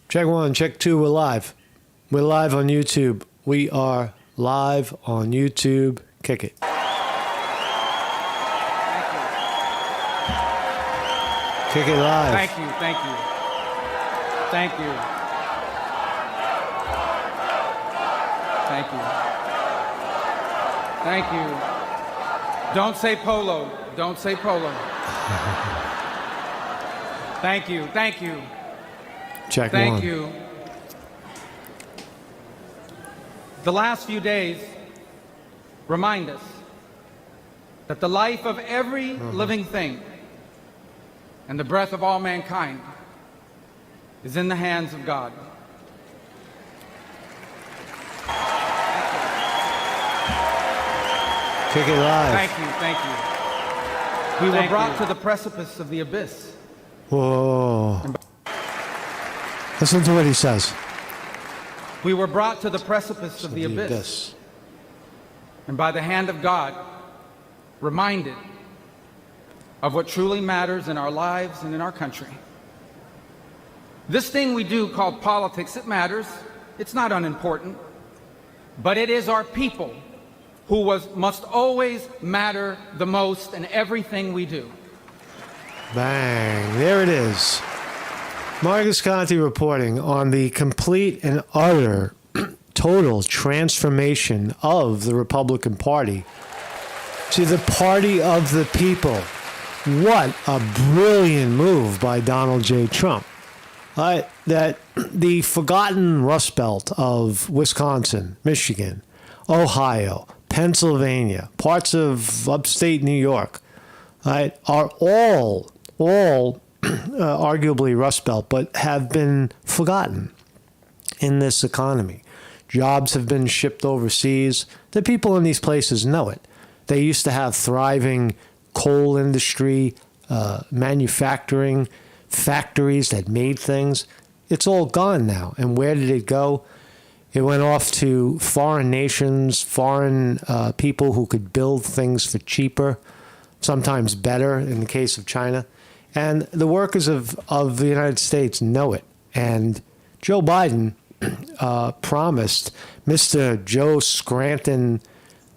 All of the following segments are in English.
Check one, check two, we're live. We're live on YouTube. We are live on YouTube. Kick it. Kick it live. Thank you, thank you. Thank you. Thank you. Thank you. Don't say polo. Don't say polo. Thank you, thank you. Check Thank one. you. The last few days remind us that the life of every living thing and the breath of all mankind is in the hands of God. Kick it live. Thank you, thank you. We were brought to the precipice of the abyss. Whoa. Listen to what he says. We were brought to the precipice of the abyss. And by the hand of God, reminded of what truly matters in our lives and in our country. This thing we do called politics, it matters. It's not unimportant. But it is our people who must always matter the most in everything we do. Bang. There it is. Marcus Conte reporting on the complete and utter total transformation of the Republican Party to the party of the people. What a brilliant move by Donald J. Trump. That the forgotten Rust Belt of Wisconsin, Michigan, Ohio, Pennsylvania, parts of upstate New York, are all arguably Rust Belt, but have been forgotten in this economy. Jobs have been shipped overseas. The people in these places know it. They used to have thriving coal industry, manufacturing, factories that made things. It's all gone now. And where did it go? It went off to foreign nations, foreign people who could build things for cheaper, sometimes better in the case of China. And the workers of the United States know it. And Joe Biden promised Mr. Joe Scranton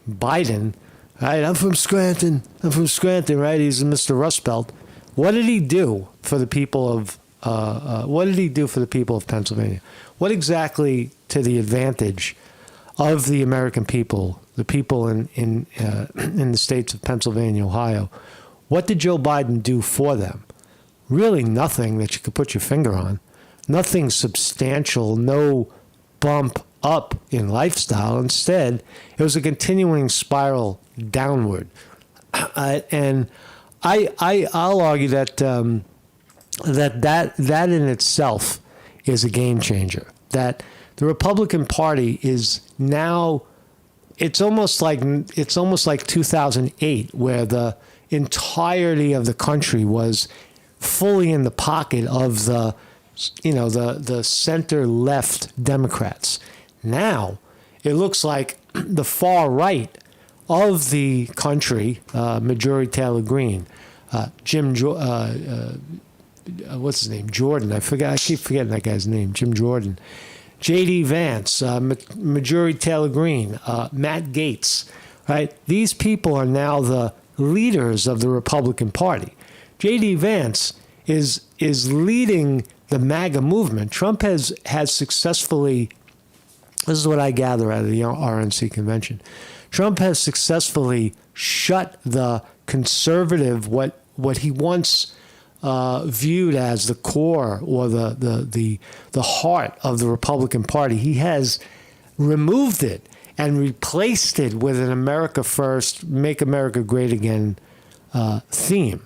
Biden, right? I'm from Scranton, right? He's Mr. Rust Belt. What did he do for the people of Pennsylvania? What exactly to the advantage of the American people, the people in the states of Pennsylvania, Ohio? What did Joe Biden do for them? Really nothing that you could put your finger on. Nothing substantial, no bump up in lifestyle. Instead, it was a continuing spiral downward. And I'll argue that that in itself is a game changer. That the Republican Party is now, it's almost like 2008, where the entirety of the country was fully in the pocket of the center left Democrats. Now it looks like the far right of the country, Marjorie Taylor Greene, what's his name? Jordan. I keep forgetting that guy's name. Jim Jordan. J.D. Vance, Marjorie Taylor Greene, Matt Gaetz, right? These people are now the leaders of the Republican Party. J.D. Vance is leading the MAGA movement. Trump has successfully, this is what I gather out of the RNC convention, Trump has successfully shut the conservative, what he once viewed as the core or the heart of the Republican Party. He has removed it and replaced it with an America First, Make America Great Again theme.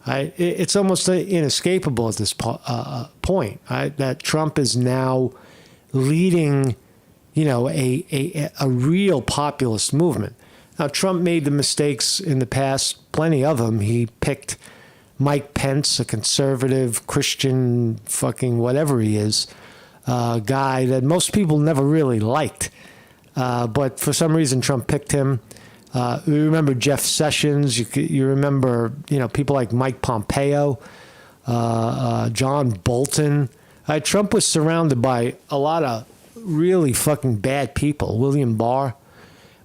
It's almost inescapable at this point, right? That Trump is now leading, a real populist movement. Now, Trump made the mistakes in the past, plenty of them. He picked Mike Pence, a conservative, Christian, fucking whatever he is, guy that most people never really liked. But for some reason, Trump picked him. You remember Jeff Sessions. You remember, people like Mike Pompeo, John Bolton, Trump was surrounded by a lot of really fucking bad people, William Barr.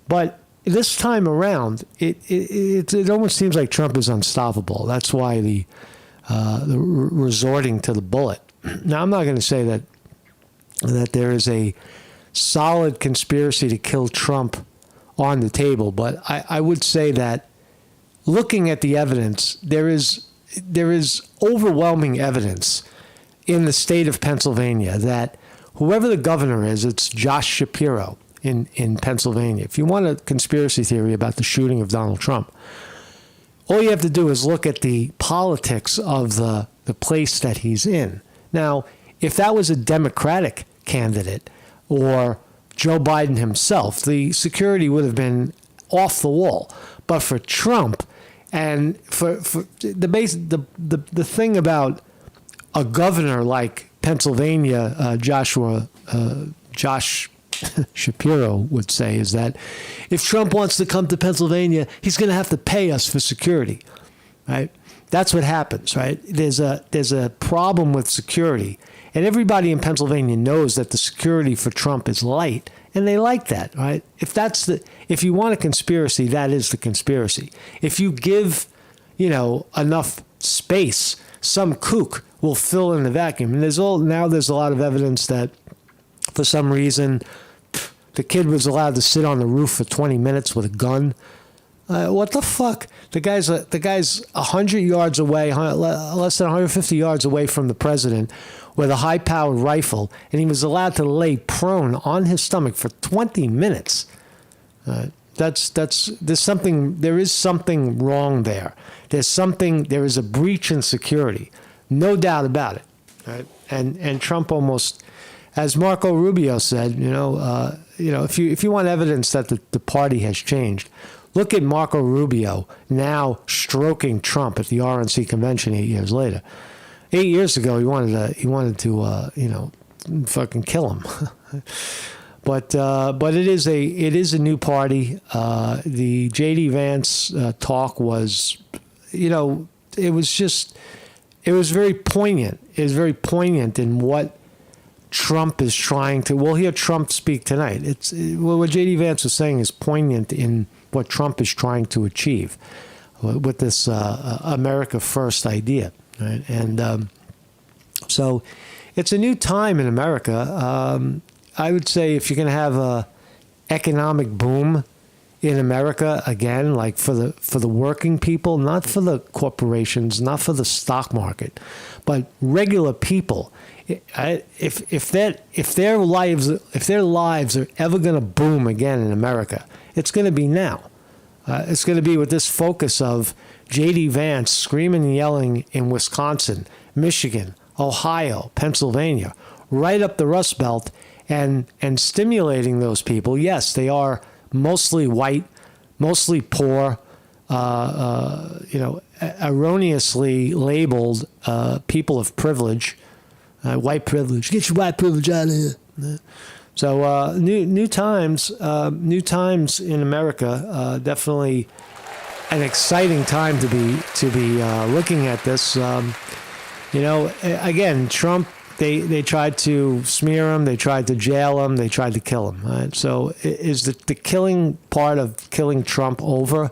But this time around, it almost seems like Trump is unstoppable. That's why the resorting to the bullet. Now, I'm not going to say that there is a solid conspiracy to kill Trump on the table, but I would say that looking at the evidence, there is overwhelming evidence in the state of Pennsylvania that whoever the governor is, it's Josh Shapiro in Pennsylvania. If you want a conspiracy theory about the shooting of Donald Trump, all you have to do is look at the politics of the place that he's in. Now, if that was a Democratic candidate or Joe Biden himself, the security would have been off the wall. But for Trump, and for the thing about a governor like Pennsylvania, Josh Shapiro would say, is that if Trump wants to come to Pennsylvania, he's going to have to pay us for security, right? That's what happens, right? There's a problem with security, and everybody in Pennsylvania knows that the security for Trump is light, and they like that, right? If you want a conspiracy, that is the conspiracy. If you give, enough space, some kook will fill in the vacuum. And there's a lot of evidence that for some reason the kid was allowed to sit on the roof for 20 minutes with a gun. What the fuck? The guy's 100 yards away, less than 150 yards away from the president with a high-powered rifle, and he was allowed to lay prone on his stomach for 20 minutes. There is something wrong there. There is a breach in security, no doubt about it. Right? And Trump almost, as Marco Rubio said, if you want evidence that the party has changed, look at Marco Rubio now stroking Trump at the RNC convention 8 years later. 8 years ago, he wanted to fucking kill him. But it is a new party. The J.D. Vance talk was, it was very poignant. It was very poignant in what Trump is trying to. We'll hear Trump speak tonight. What J.D. Vance was saying is poignant in what Trump is trying to achieve with this America First idea. Right? And so it's a new time in America. I would say if you're going to have a economic boom in America again, like for the working people, not for the corporations, not for the stock market, but regular people, if their lives are ever going to boom again in America, it's going to be now. It's going to be with this focus of J.D. Vance screaming and yelling in Wisconsin, Michigan, Ohio, Pennsylvania, right up the Rust Belt, and stimulating those people. Yes, they are mostly white, mostly poor, erroneously labeled people of privilege, white privilege. Get your white privilege out of here. So new times in America. Definitely an exciting time to be looking at this. Again, Trump. They tried to smear him. They tried to jail him. They tried to kill him. Right? So is the killing part of killing Trump over?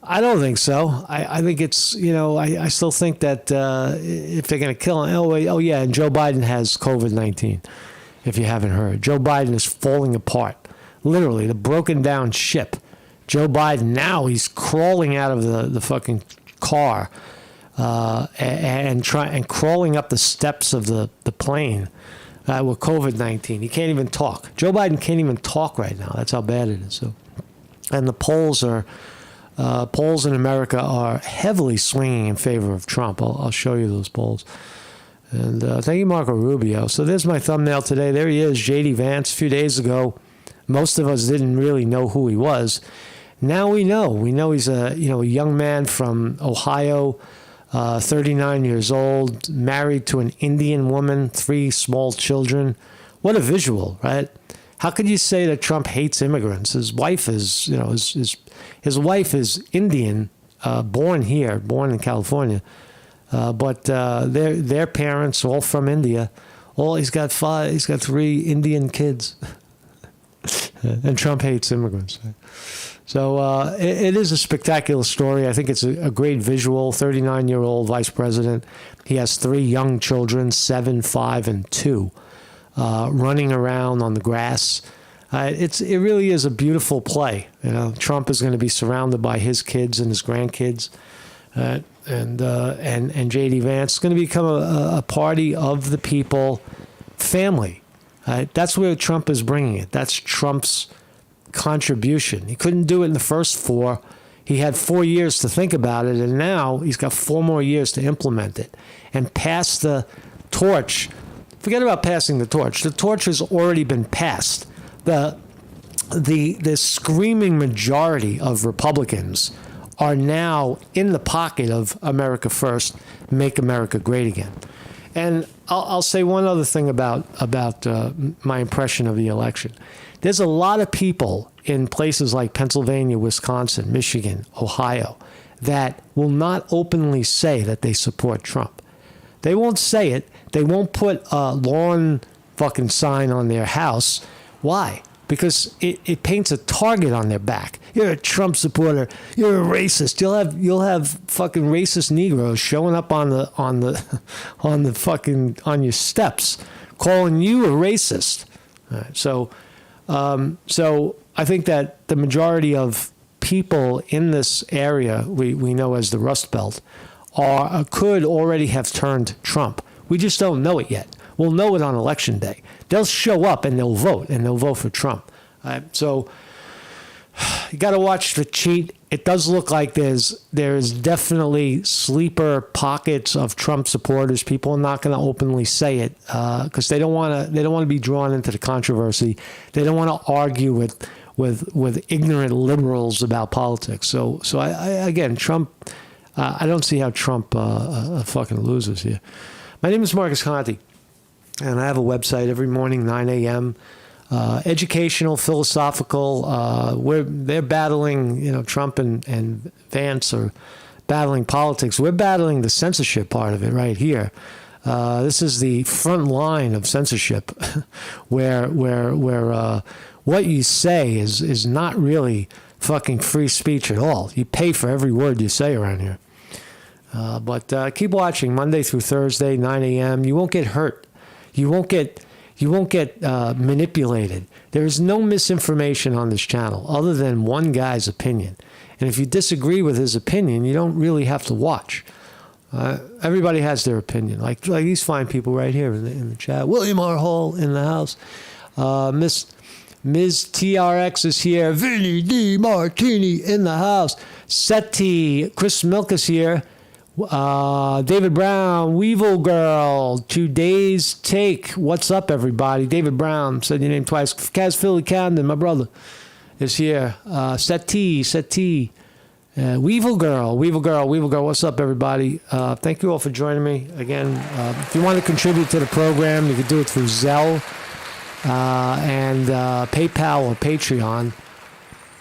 I don't think so. I think it's, I still think that if they're going to kill him, oh yeah, and Joe Biden has COVID-19, if you haven't heard. Joe Biden is falling apart. Literally, the broken down ship. Joe Biden, now he's crawling out of the fucking car. And crawling up the steps of the plane with COVID-19. He can't even talk. Joe Biden can't even talk right now. That's how bad it is. So, and the polls in America are heavily swinging in favor of Trump. I'll show you those polls. And thank you, Marco Rubio. So there's my thumbnail today. There he is, J.D. Vance. A few days ago, most of us didn't really know who he was. Now we know. We know he's a young man from Ohio. 39 years old, married to an Indian woman, 3 small children. What a visual, right? How could you say that Trump hates immigrants? His wife is, his wife is Indian, born in California, but their parents, all from India, He's got 3 Indian kids. And Trump hates immigrants. So it is a spectacular story. I think it's a great visual. 39-year-old vice president. He has 3 young children, 7, 5, and 2, running around on the grass. It really is a beautiful play. Trump is going to be surrounded by his kids and his grandkids, and J.D. Vance is going to become a party of the people, family. That's where Trump is bringing it. That's Trump's contribution. He couldn't do it in the first 4. He had 4 years to think about it, and now he's got 4 more years to implement it and pass the torch. Forget about passing the torch. The torch has already been passed. The screaming majority of Republicans are now in the pocket of America First, Make America Great Again. And I'll say one other thing about my impression of the election. There's a lot of people in places like Pennsylvania, Wisconsin, Michigan, Ohio, that will not openly say that they support Trump. They won't say it. They won't put a lawn fucking sign on their house. Why? Because it paints a target on their back. You're a Trump supporter. You're a racist. You'll have fucking racist Negroes showing up on your steps, calling you a racist. All right, so I think that the majority of people in this area we know as the Rust Belt could already have turned Trump. We just don't know it yet. We'll know it on Election Day. They'll show up and they'll vote for Trump. So you got to watch the cheat. It does look like there's definitely sleeper pockets of Trump supporters. People are not going to openly say it because they don't want to be drawn into the controversy. They don't want to argue with ignorant liberals about politics. So again, Trump. I don't see how Trump fucking loses here. My name is Marcus Conte. And I have a website every morning, 9 a.m. Educational, philosophical. They're battling, Trump and Vance are battling politics. We're battling the censorship part of it right here. This is the front line of censorship, where what you say is not really fucking free speech at all. You pay for every word you say around here. But keep watching Monday through Thursday, 9 a.m. You won't get hurt. You won't get manipulated. There is no misinformation on this channel other than one guy's opinion. And if you disagree with his opinion, you don't really have to watch. Everybody has their opinion. Like these fine people right here in the chat. William R. Hall in the house. Ms. TRX is here. Vinny D. Martini in the house. Seti. Chris Milk is here. David Brown, Weevil Girl, Today's Take. What's up, everybody? David Brown, said your name twice. Kaz Philly Camden, my brother, is here. Seti. Weevil Girl, what's up, everybody? Thank you all for joining me. Again, if you want to contribute to the program, you can do it through Zelle and PayPal or Patreon.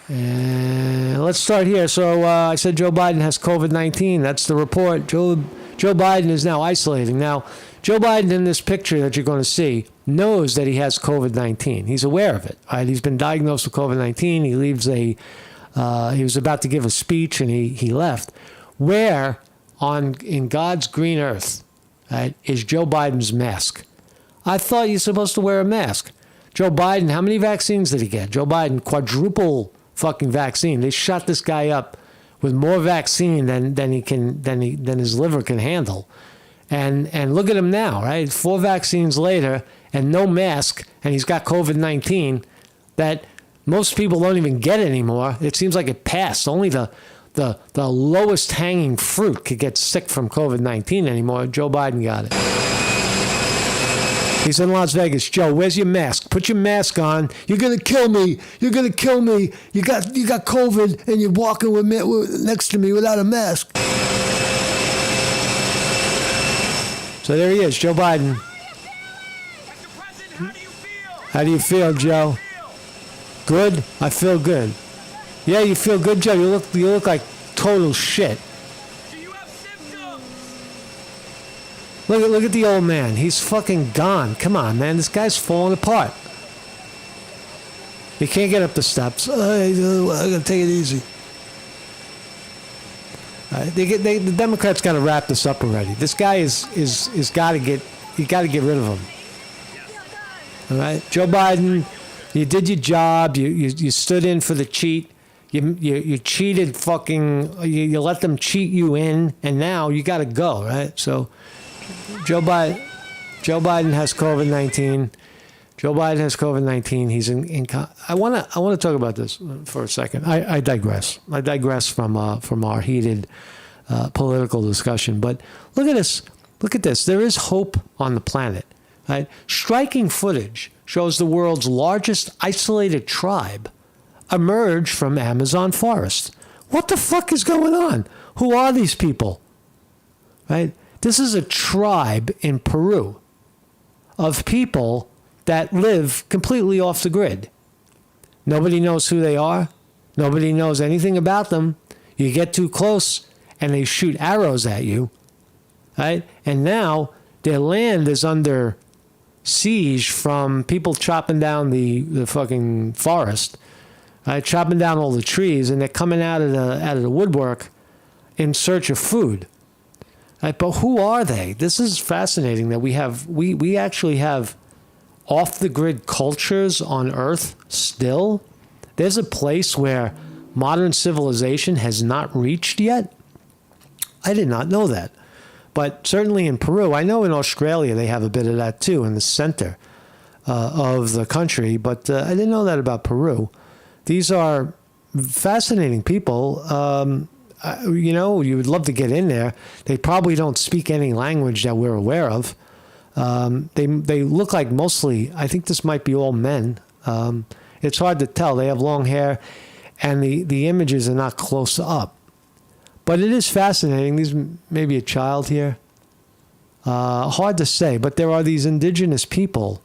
And let's start here. So I said Joe Biden has COVID-19. That's the report. Joe Biden is now isolating. Now, Joe Biden in this picture that you're going to see knows that he has COVID-19. He's aware of it. Right? He's been diagnosed with COVID-19. He leaves he was about to give a speech and he left. Where in God's green earth, right, is Joe Biden's mask? I thought you're supposed to wear a mask. Joe Biden, how many vaccines did he get? Joe Biden, quadruple fucking vaccine. They shot this guy up with more vaccine than his liver can handle. And look at him now, right? 4 vaccines later and no mask, and he's got COVID-19 that most people don't even get anymore. It seems like it passed. Only the lowest hanging fruit could get sick from COVID-19 anymore. Joe Biden got it. He's in Las Vegas. Joe, where's your mask? Put your mask on. You're gonna kill me. You got COVID, and you're walking next to me without a mask. So there he is, Joe Biden. How do you feel, Joe? Good? I feel good. Yeah, you feel good, Joe? You look like total shit. Do you have symptoms? Look at the old man. He's fucking gone. Come on, man. This guy's falling apart. He can't get up the steps. I gotta take it easy. The Democrats got to wrap this up already. This guy is got to get. You got to get rid of him. All right, Joe Biden, you did your job. You stood in for the cheat. You cheated. Fucking. You let them cheat you in, and now you got to go. Right. So, Joe Biden has COVID-19. Joe Biden has COVID-19. He's in. I want to talk about this for a second. I digress. I digress from our heated political discussion. But look at this. Look at this. There is hope on the planet. Right? Striking footage shows the world's largest isolated tribe emerge from Amazon forest. What the fuck is going on? Who are these people? Right? This is a tribe in Peru of people that live completely off the grid. Nobody knows who they are. Nobody knows anything about them. You get too close and they shoot arrows at you. Right? And now their land is under siege from people chopping down the fucking forest, right? Chopping down all the trees, and they're coming out of the woodwork in search of food. Right? But who are they? This is fascinating that we actually have off the grid cultures on Earth still. There's a place where modern civilization has not reached yet. I did not know that. But certainly in Peru, I know in Australia they have a bit of that too, in the center of the country. But I didn't know that about Peru. These are fascinating people. You would love to get in there. They probably don't speak any language that we're aware of. They look like mostly, I think this might be all men. It's hard to tell. They have long hair, and the images are not close up. But it is fascinating. There's maybe a child here. Hard to say, but there are these indigenous people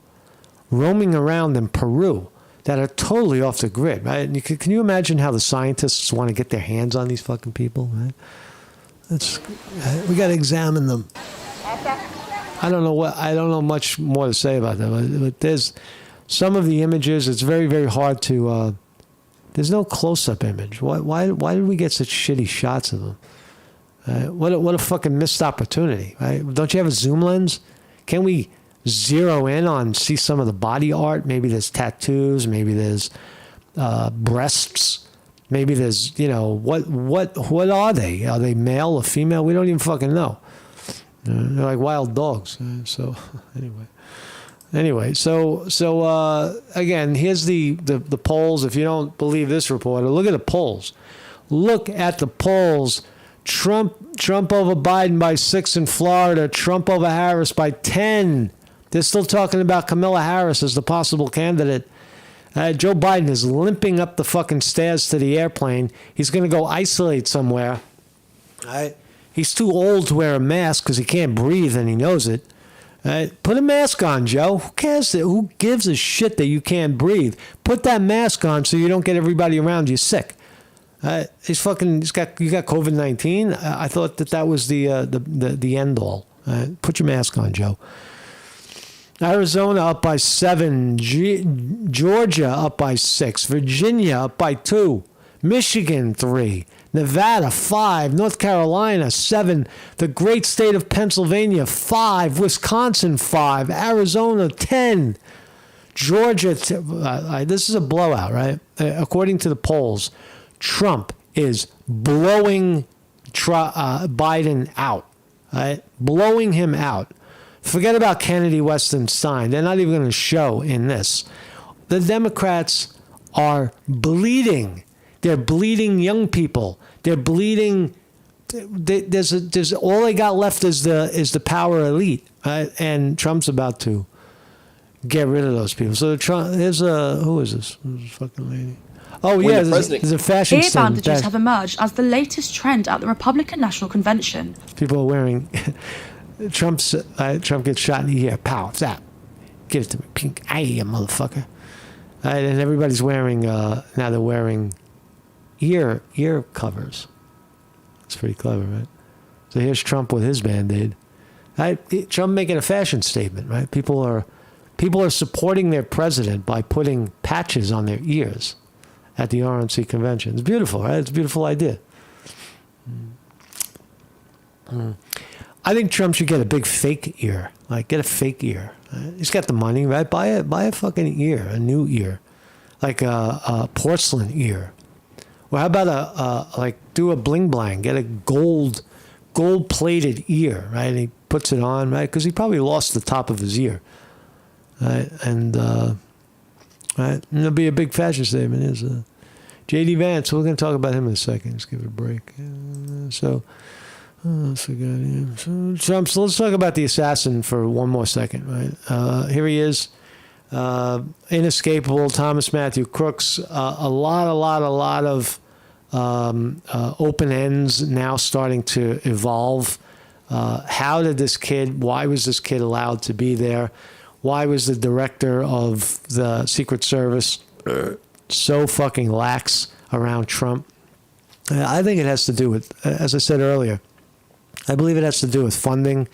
roaming around in Peru that are totally off the grid, right? And can you imagine how the scientists want to get their hands on these fucking people, right? We got to examine them. I don't know much more to say about them, but there's some of the images. It's very, very hard to. There's no close-up image. Why did we get such shitty shots of them? What a fucking missed opportunity, right? Don't you have a zoom lens? Can we zero in on, see some of the body art? Maybe there's tattoos. Maybe there's breasts. Maybe there's, what are they? Are they male or female? We don't even fucking know. They're like wild dogs. So Anyway, so again, here's the polls. If you don't believe this reporter, look at the polls. Look at the polls. Trump over Biden by 6 in Florida. Trump over Harris by 10. They're still talking about Kamala Harris as the possible candidate. Joe Biden is limping up the fucking stairs to the airplane. He's going to go isolate somewhere. He's too old to wear a mask because he can't breathe and he knows it. Put a mask on, Joe. Who cares? Who gives a shit that you can't breathe? Put that mask on so you don't get everybody around you sick. You got COVID-19. I thought that was the end all. Put your mask on, Joe. Arizona up by 7. Georgia up by 6. Virginia up by 2. Michigan 3. Nevada 5, North Carolina 7, the great state of Pennsylvania 5, Wisconsin 5, Arizona 10, Georgia. This is a blowout, right? According to the polls, Trump is blowing Biden out, right? Blowing him out. Forget about Kennedy, West, and Stein. They're not even going to show in this. The Democrats are bleeding. They're bleeding young people. They're bleeding. There's all they got left is the power elite, right? And Trump's about to get rid of those people. So who is this? Who's this fucking lady? Oh yeah, there's a fashion Ear bandages have emerged as the latest trend at the Republican National Convention. People are wearing. Trump gets shot in the ear. Pow! Zap! Give it to me, pink. Aye, motherfucker! And everybody's wearing. Now they're wearing ear covers. It's pretty clever, right? So here's Trump with his Band-Aid. Right? Trump making a fashion statement, right? People are supporting their president by putting patches on their ears at the RNC convention. It's beautiful, right? It's a beautiful idea. I think Trump should get a big fake ear. Like, get a fake ear. Right? He's got the money, right? Buy a fucking ear, a new ear. Like a porcelain ear. Or how about do a bling blang, get a gold-plated ear, right? And he puts it on, right? Because he probably lost the top of his ear. Right? And, right? And it'll be a big fashion statement. Is J.D. Vance, we're going to talk about him in a second. Let's give it a break. So Trump, so let's talk about the assassin for one more second, right? Here he is, inescapable, Thomas Matthew Crooks. A lot of open ends now starting to evolve. Why was this kid allowed to be there? Why was the director of the Secret Service so fucking lax around Trump? I think it has to do with, as I said earlier, I believe it has to do with funding.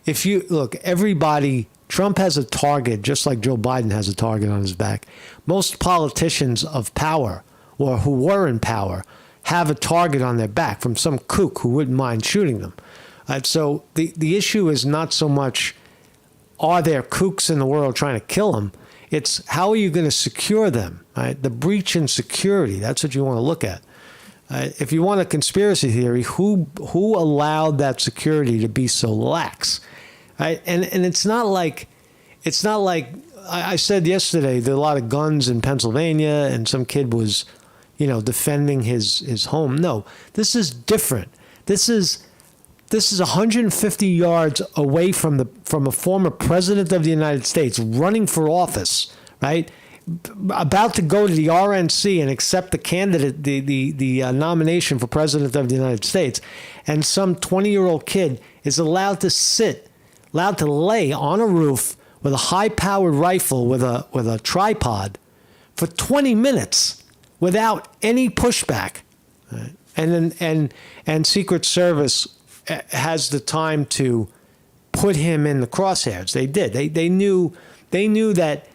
If you look, Trump has a target, just like Joe Biden has a target on his back. Most politicians of power, or who were in power, have a target on their back from some kook who wouldn't mind shooting them. So the issue is not so much, are there kooks in the world trying to kill them? It's how are you going to secure them, right? The breach in security, that's what you want to look at. If you want a conspiracy theory, who allowed that security to be so lax? Right? And it's not like I said yesterday, there are a lot of guns in Pennsylvania and some kid was, defending his home. No, this is different. This is 150 yards away from a former president of the United States running for office, right? About to go to the RNC and accept the nomination for president of the United States, and some 20-year-old kid is allowed to lay on a roof with a high-powered rifle with a tripod for 20 minutes without any pushback, right? And Secret Service has the time to put him in the crosshairs. They did. They knew that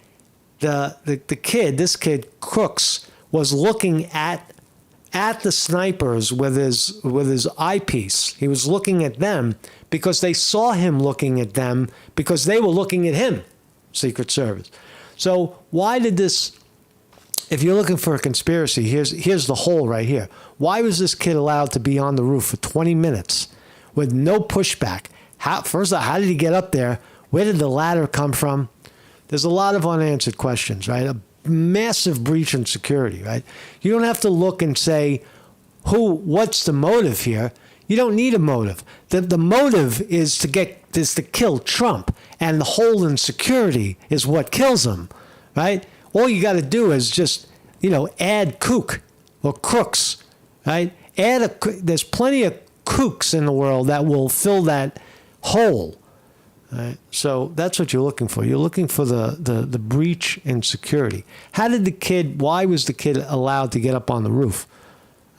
this kid Crooks was looking at the snipers with his eyepiece. He was looking at them because they saw him looking at them because they were looking at him, Secret Service. So why did this, if you're looking for a conspiracy, here's the hole right here. Why was this kid allowed to be on the roof for 20 minutes with no pushback? First of all, how did he get up there? Where did the ladder come from? There's a lot of unanswered questions, right? A massive breach in security, right? You don't have to look and say, what's the motive here? You don't need a motive. The motive is to kill Trump, and the hole in security is what kills him, right? All you got to do is just, add kook or crooks, right? There's plenty of kooks in the world that will fill that hole. Right? So that's what you're looking for. You're looking for the breach in security. Why was the kid allowed to get up on the roof?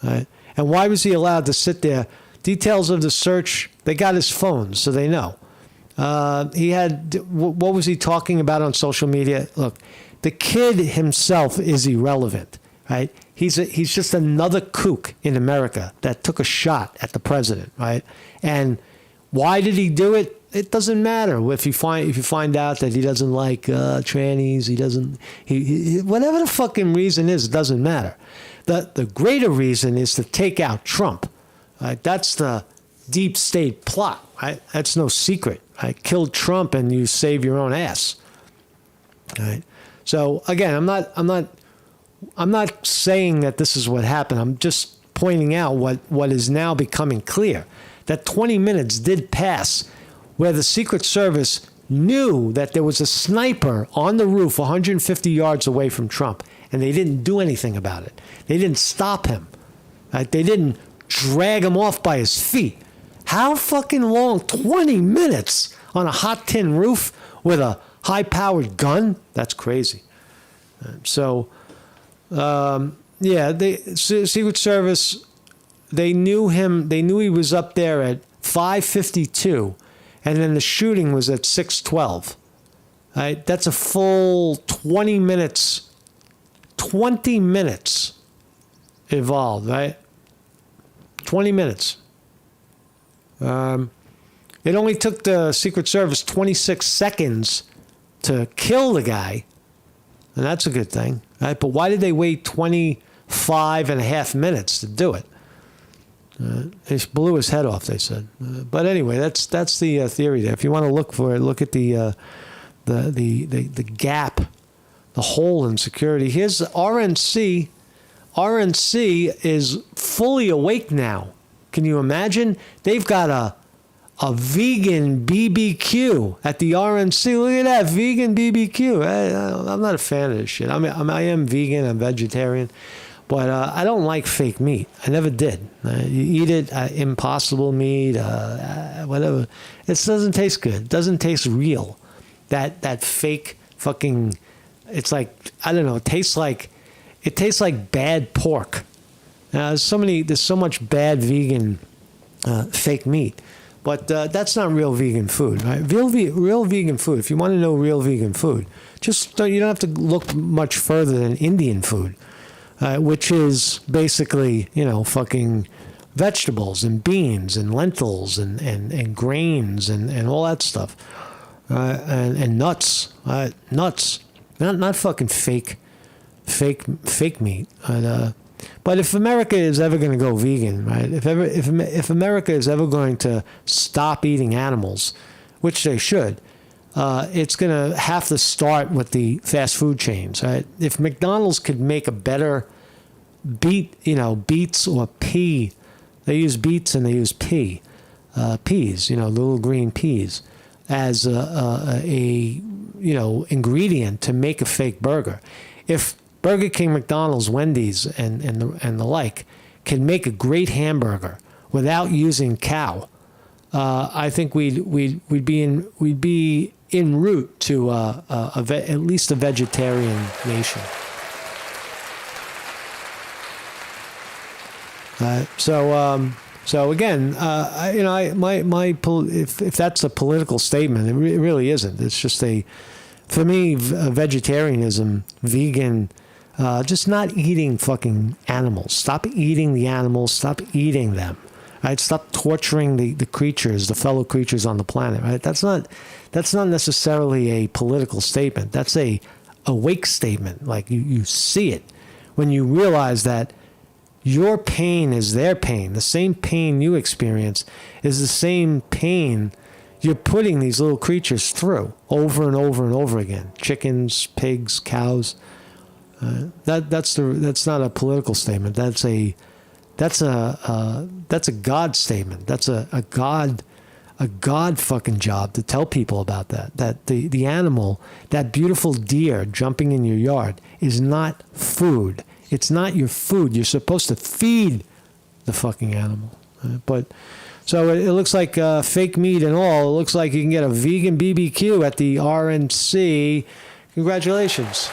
Right? And why was he allowed to sit there? Details of the search, they got his phone, so they know. What was he talking about on social media? Look, the kid himself is irrelevant, right? He's just another kook in America that took a shot at the president, right? And why did he do it? It doesn't matter if you find out that he doesn't like trannies. He whatever the fucking reason is, it doesn't matter. The greater reason is to take out Trump. Right? That's the deep state plot. Right? That's no secret. Right? Kill Trump and you save your own ass. Right? So again, I'm not saying that this is what happened. I'm just pointing out what is now becoming clear. That 20 minutes did pass where the Secret Service knew that there was a sniper on the roof 150 yards away from Trump, and they didn't do anything about it. They didn't stop him. Right? They didn't drag him off by his feet. How fucking long? 20 minutes on a hot tin roof with a high-powered gun? That's crazy. So, Secret Service, they knew him. They knew he was up there at 5:52. and then the shooting was at 6:12. Right? That's a full 20 minutes. 20 minutes involved, right? 20 minutes. It only took the Secret Service 26 seconds to kill the guy, and that's a good thing, right? But why did they wait 25 and a half minutes to do it? They blew his head off, they said. But anyway, that's the theory there. If you want to look for it, look at the gap, the hole in security. Here's RNC. RNC is fully awake now. Can you imagine? They've got a vegan BBQ at the RNC. Look at that, vegan BBQ. I'm not a fan of this shit. I am vegan. I'm vegetarian. But I don't like fake meat. I never did. You eat it, impossible meat, whatever. It doesn't taste good. It doesn't taste real. That fake fucking, it's like, I don't know, it tastes like bad pork. There's so much bad vegan fake meat. But that's not real vegan food, right? Real vegan food. If you want to know real vegan food, you don't have to look much further than Indian food. Which is basically, fucking vegetables and beans and lentils and grains and all that stuff. And nuts. Nuts. Not fucking fake meat. But if America is ever going to go vegan, right? If America is ever going to stop eating animals, which they should, it's going to have to start with the fast food chains, right? If McDonald's could make a better beets or pea, they use beets and they use peas, little green peas, as a ingredient to make a fake burger. If Burger King, McDonald's, Wendy's, and the like can make a great hamburger without using cow, I think we'd be en route to at least a vegetarian nation. So again, if that's a political statement, it really isn't. It's just for me, vegetarianism, vegan, just not eating fucking animals. Stop eating the animals. Stop eating them. Right? Stop torturing the creatures, the fellow creatures on the planet. Right? That's not necessarily a political statement. That's a awake statement. Like you see it when you realize that your pain is their pain. The same pain you experience is the same pain you're putting these little creatures through over and over and over again. Chickens, pigs, cows. That's not a political statement. That's a God statement. That's a God fucking job to tell people about that. That the animal, that beautiful deer jumping in your yard, is not food. It's not your food. You're supposed to feed the fucking animal. But so it looks like fake meat and all. It looks like you can get a vegan BBQ at the RNC. Congratulations.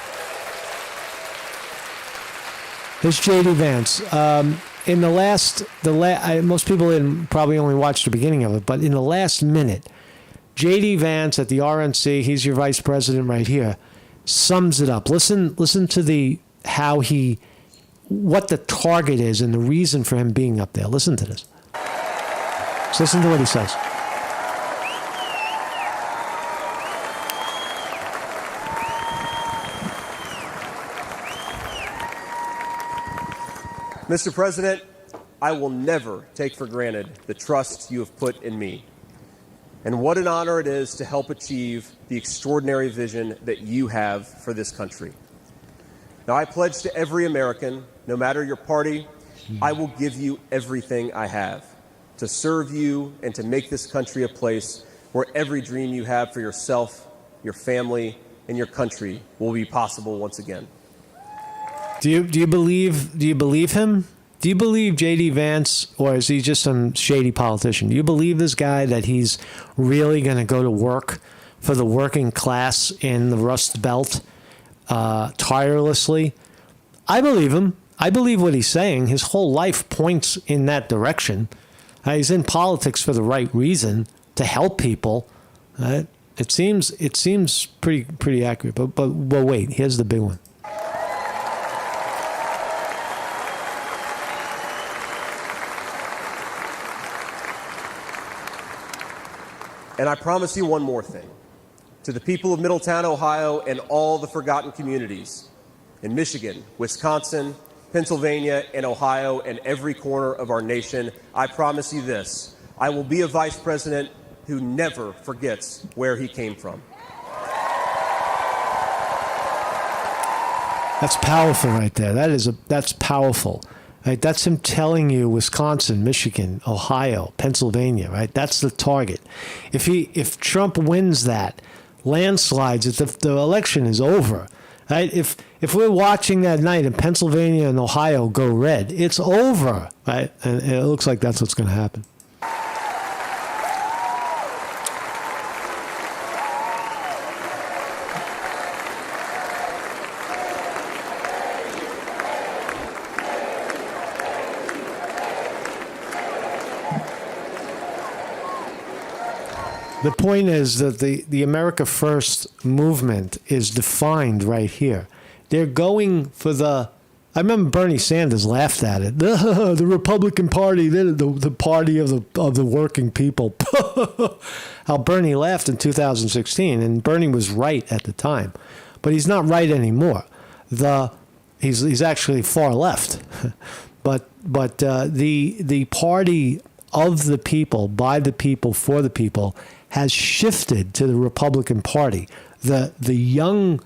Here's JD Vance. In most people didn't probably only watch the beginning of it, but in the last minute, JD Vance at the RNC, he's your vice president right here, sums it up. Listen to what the target is and the reason for him being up there. Listen to this. Just listen to what he says. Mr. President, I will never take for granted the trust you have put in me. And what an honor it is to help achieve the extraordinary vision that you have for this country. Now, I pledge to every American, no matter your party, I will give you everything I have to serve you and to make this country a place where every dream you have for yourself, your family, and your country will be possible once again. Do you believe him? Do you believe J.D. Vance, or is he just some shady politician? Do you believe this guy that he's really going to go to work for the working class in the Rust Belt tirelessly? I believe him. I believe what he's saying. His whole life points in that direction. He's in politics for the right reason, to help people. Right? It seems pretty accurate. But wait, here's the big one. And I promise you one more thing. To the people of Middletown, Ohio, and all the forgotten communities in Michigan, Wisconsin, Pennsylvania, and Ohio, and every corner of our nation, I promise you this. I will be a vice president who never forgets where he came from. That's powerful right there. That's powerful. Right? That's him telling you Wisconsin, Michigan, Ohio, Pennsylvania, right? That's the target. If Trump wins that, landslides, if the election is over, right? If we're watching that night and Pennsylvania and Ohio go red, it's over, right? And it looks like that's what's going to happen. The point is that the America First movement is defined right here. They're going for I remember Bernie Sanders laughed at it. The Republican Party, the party of the working people. How Bernie laughed in 2016, and Bernie was right at the time, but he's not right anymore. He's actually far left, but the party of the people, by the people, for the people, has shifted to the Republican Party. The young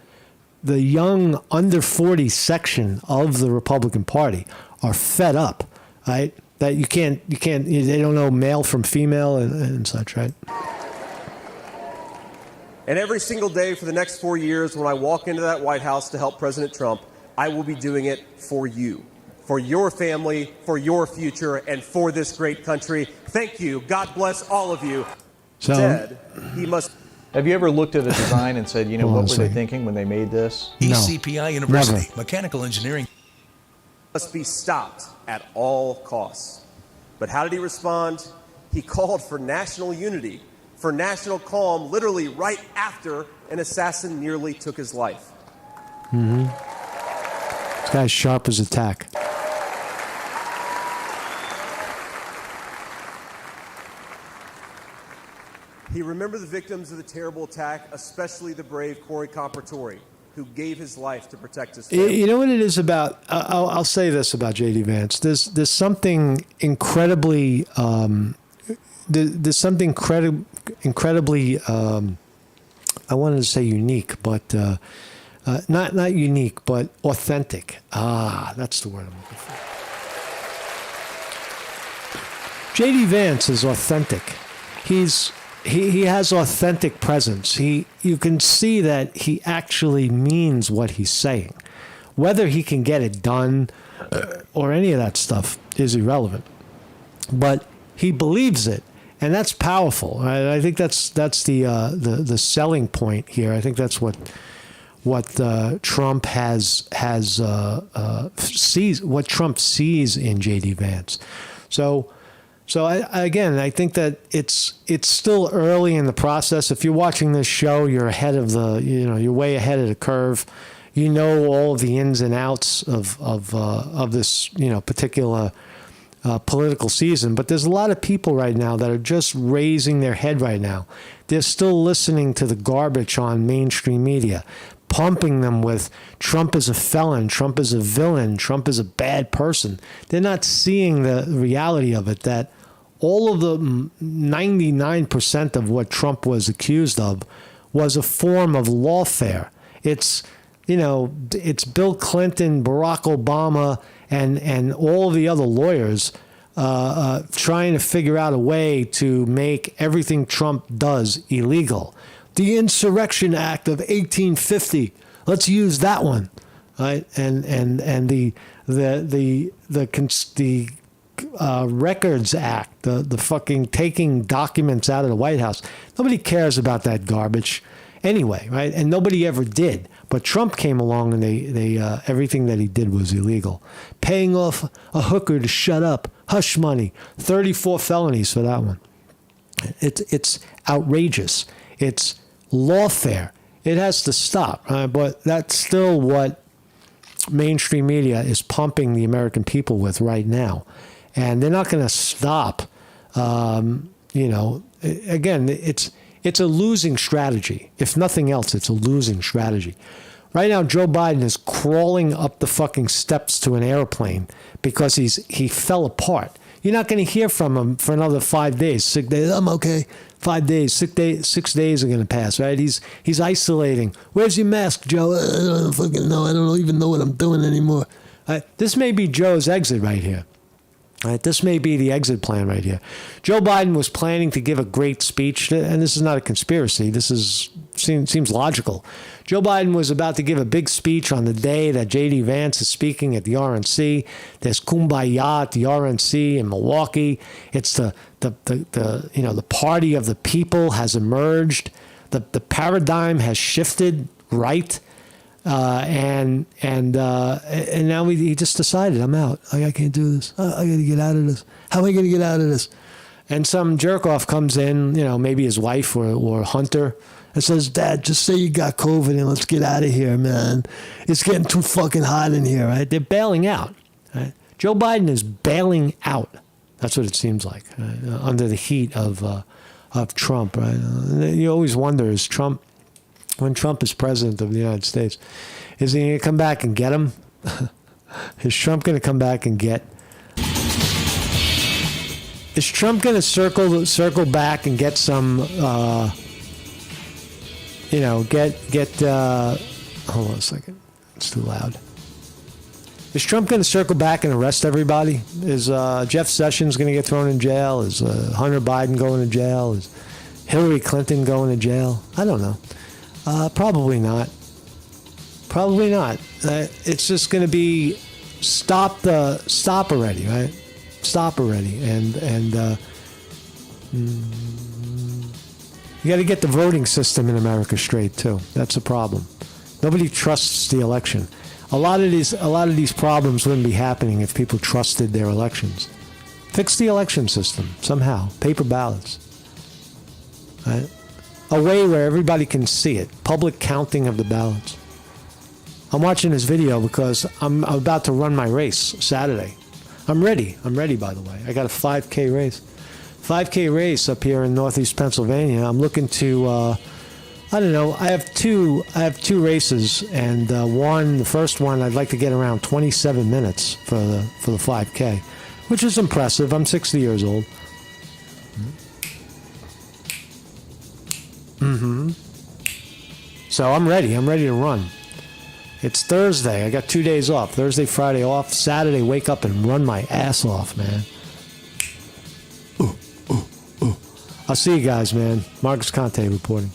under 40 section of the Republican Party are fed up, right? That you can't they don't know male from female and such, right? And every single day for the next 4 years, when I walk into that White House to help President Trump, I will be doing it for you, for your family, for your future, and for this great country. Thank you. God bless all of you. So, Said he must. Have you ever looked at a design and said, what were they thinking when they made this? No, ECPI University, never. Mechanical Engineering. Must be stopped at all costs. But how did he respond? He called for national unity, for national calm, literally right after an assassin nearly took his life. Mm-hmm. This guy's sharp as a tack. He remembered the victims of the terrible attack, especially the brave Corey Compertori, who gave his life to protect his family. You know what it is about? I'll say this about J.D. Vance. There's something incredibly incredibly I wanted to say unique, but not unique, but authentic. That's the word I'm looking for. J.D. Vance is authentic. He has authentic presence. You can see that he actually means what he's saying. Whether he can get it done or any of that stuff is irrelevant. But he believes it, and that's powerful. I think that's the selling point here. I think that's what Trump sees, what Trump sees in J.D. Vance. So I think that it's still early in the process. If you're watching this show, you're ahead of you're way ahead of the curve. You know all of the ins and outs of this particular political season. But there's a lot of people right now that are just raising their head right now. They're still listening to the garbage on mainstream media, pumping them with Trump is a felon, Trump is a villain, Trump is a bad person. They're not seeing the reality of it, that all of the 99% of what Trump was accused of was a form of lawfare. It's Bill Clinton, Barack Obama, and all the other lawyers trying to figure out a way to make everything Trump does illegal. The Insurrection Act of 1850. Let's use that one, right? And the Records Act, the fucking taking documents out of the White House. Nobody cares about that garbage anyway, right? And nobody ever did. But Trump came along and they everything that he did was illegal. Paying off a hooker to shut up, hush money, 34 felonies for that one. It's outrageous. It's lawfare. It has to stop. But that's still what mainstream media is pumping the American people with right now. And they're not going to stop. Again, it's a losing strategy. If nothing else, it's a losing strategy. Right now, Joe Biden is crawling up the fucking steps to an airplane because he fell apart. You're not going to hear from him for another 5 days, 6 days. I'm okay. 5 days, 6 days are going to pass, right? He's isolating. Where's your mask, Joe? I don't fucking know. I don't even know what I'm doing anymore. This may be Joe's exit right here. This may be the exit plan right here. Joe Biden was planning to give a great speech, and this is not a conspiracy. This seems logical. Joe Biden was about to give a big speech on the day that J.D. Vance is speaking at the RNC. There's kumbaya at the RNC in Milwaukee. It's the party of the people has emerged. The paradigm has shifted right. And now he just decided, I'm out. I can't do this. I got to get out of this. How am I going to get out of this? And some jerk off comes in, maybe his wife or Hunter, and says, Dad, just say you got COVID and let's get out of here, man. It's getting too fucking hot in here, right? They're bailing out. Right? Joe Biden is bailing out. That's what it seems like, under the heat of Trump, right? You always wonder, is Trump, when Trump is president of the United States, is he going to come back and get him? Is Trump going to come back and get? Is Trump going to circle back and get some? Hold on a second. It's too loud. Is Trump going to circle back and arrest everybody? Is Jeff Sessions going to get thrown in jail? Is Hunter Biden going to jail? Is Hillary Clinton going to jail? I don't know. Probably not. Probably not. It's just going to be stop already, right? Stop already, and you got to get the voting system in America straight too. That's a problem. Nobody trusts the election. A lot of these problems wouldn't be happening if people trusted their elections. Fix the election system somehow. Paper ballots. Right? A way where everybody can see it. Public counting of the ballots. I'm watching this video because I'm about to run my race Saturday. I'm ready, by the way. I got a 5K race. 5K race up here in Northeast Pennsylvania. I'm looking to, I don't know, I have two races, and the first one, I'd like to get around 27 minutes for the 5K, which is impressive. I'm 60 years old. So I'm ready to run. It's Thursday. I got 2 days off. Thursday, Friday off. Saturday, wake up and run my ass off, man. I'll see you guys, man. Marcus Conte reporting.